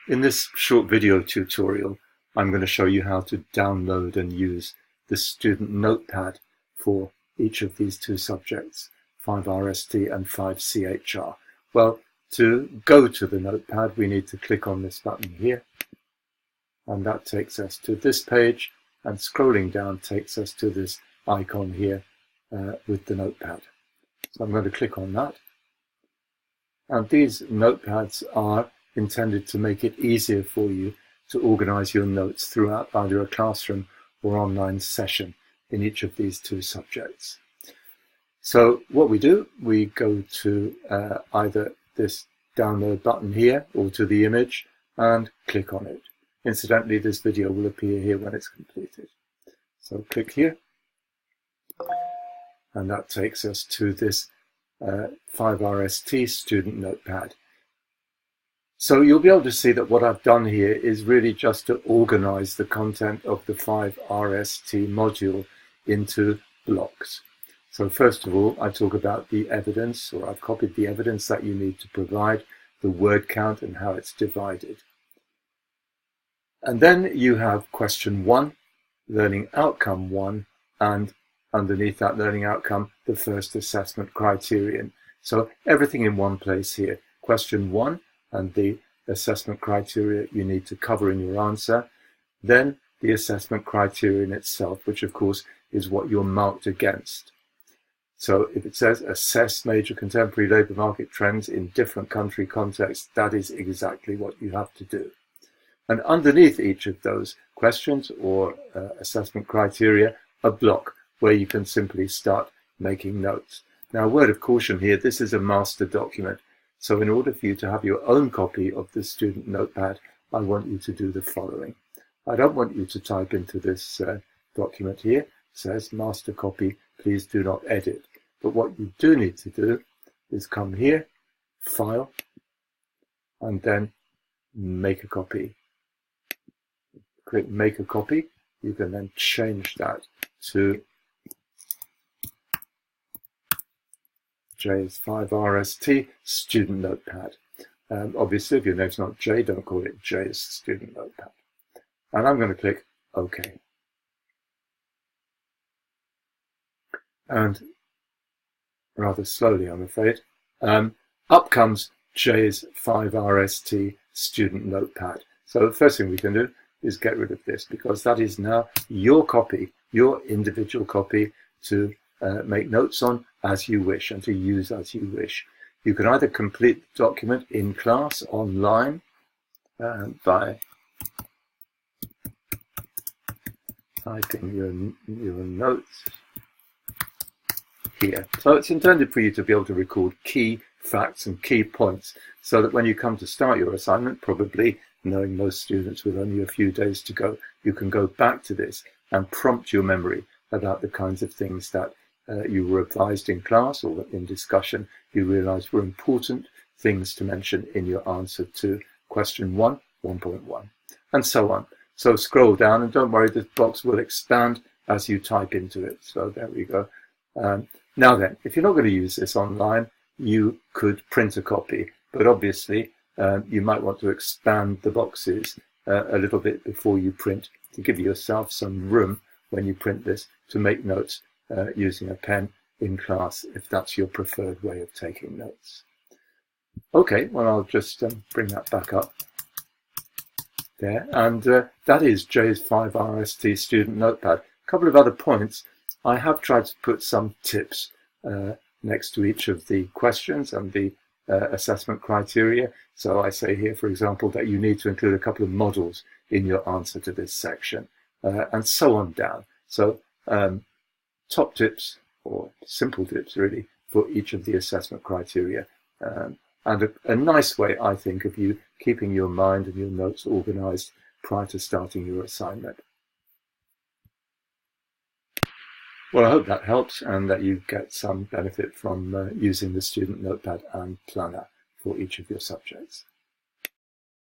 In this short video tutorial, I'm going to show you how to download and use the student notepad for each of these two subjects, 5RST and 5CHR. Well, to go to the notepad, we need to click on this button here, and that takes us to this page, and scrolling down takes us to this icon here with the notepad. So I'm going to click on that. And these notepads are intended to make it easier for you to organize your notes throughout either a classroom or online session in each of these two subjects. So what we do, we go to either this download button here or to the image and click on it. Incidentally, this video will appear here when it's completed. So click here, and that takes us to this 5RST student notepad. So you'll be able to see that what I've done here is really just to organize the content of the 5RST module into blocks. So first of all, I talk about the evidence, or I've copied the evidence that you need to provide, the word count and how it's divided. And then you have question 1, learning outcome 1, and underneath that learning outcome, the first assessment criterion. So everything in one place here. Question 1 and the assessment criteria you need to cover in your answer. Then the assessment criterion itself, which of course is what you're marked against. So if it says assess major contemporary labour market trends in different country contexts, that is exactly what you have to do. And underneath each of those questions or assessment criteria, a block where you can simply start making notes. Now, a word of caution here, this is a master document. So in order for you to have your own copy of the student notepad, I want you to do the following. I don't want you to type into this document here, it says master copy, please do not edit. But what you do need to do is come here, file, and then make a copy. Click make a copy. You can then change that to J's 5RST student notepad. Obviously, if your name's not J, don't call it J's student notepad. And I'm going to click OK. And rather slowly, I'm afraid, up comes J's 5RST student notepad. So the first thing we can do is get rid of this, because that is now your copy, your individual copy to make notes on as you wish and to use as you wish. You can either complete the document in class online by typing your notes here. So it's intended for you to be able to record key facts and key points so that when you come to start your assignment, probably knowing most students with only a few days to go, you can go back to this and prompt your memory about the kinds of things that you were advised in class or in discussion you realized were important things to mention in your answer to question 1, 1.1, and so on. So scroll down, and don't worry, this box will expand as you type into it. So there we go. Now then, if you're not going to use this online, you could print a copy, but obviously you might want to expand the boxes a little bit before you print to give yourself some room when you print this to make notes using a pen in class, if that's your preferred way of taking notes. Okay, well, I'll just bring that back up there, and that is J's 5RST student notepad. A couple of other points. I have tried to put some tips next to each of the questions and the assessment criteria. So I say here, for example, that you need to include a couple of models in your answer to this section, and so on down. So top tips, or simple tips really, for each of the assessment criteria. And a nice way, I think, of you keeping your mind and your notes organized prior to starting your assignment. Well, I hope that helps and that you get some benefit from using the student notepad and planner for each of your subjects.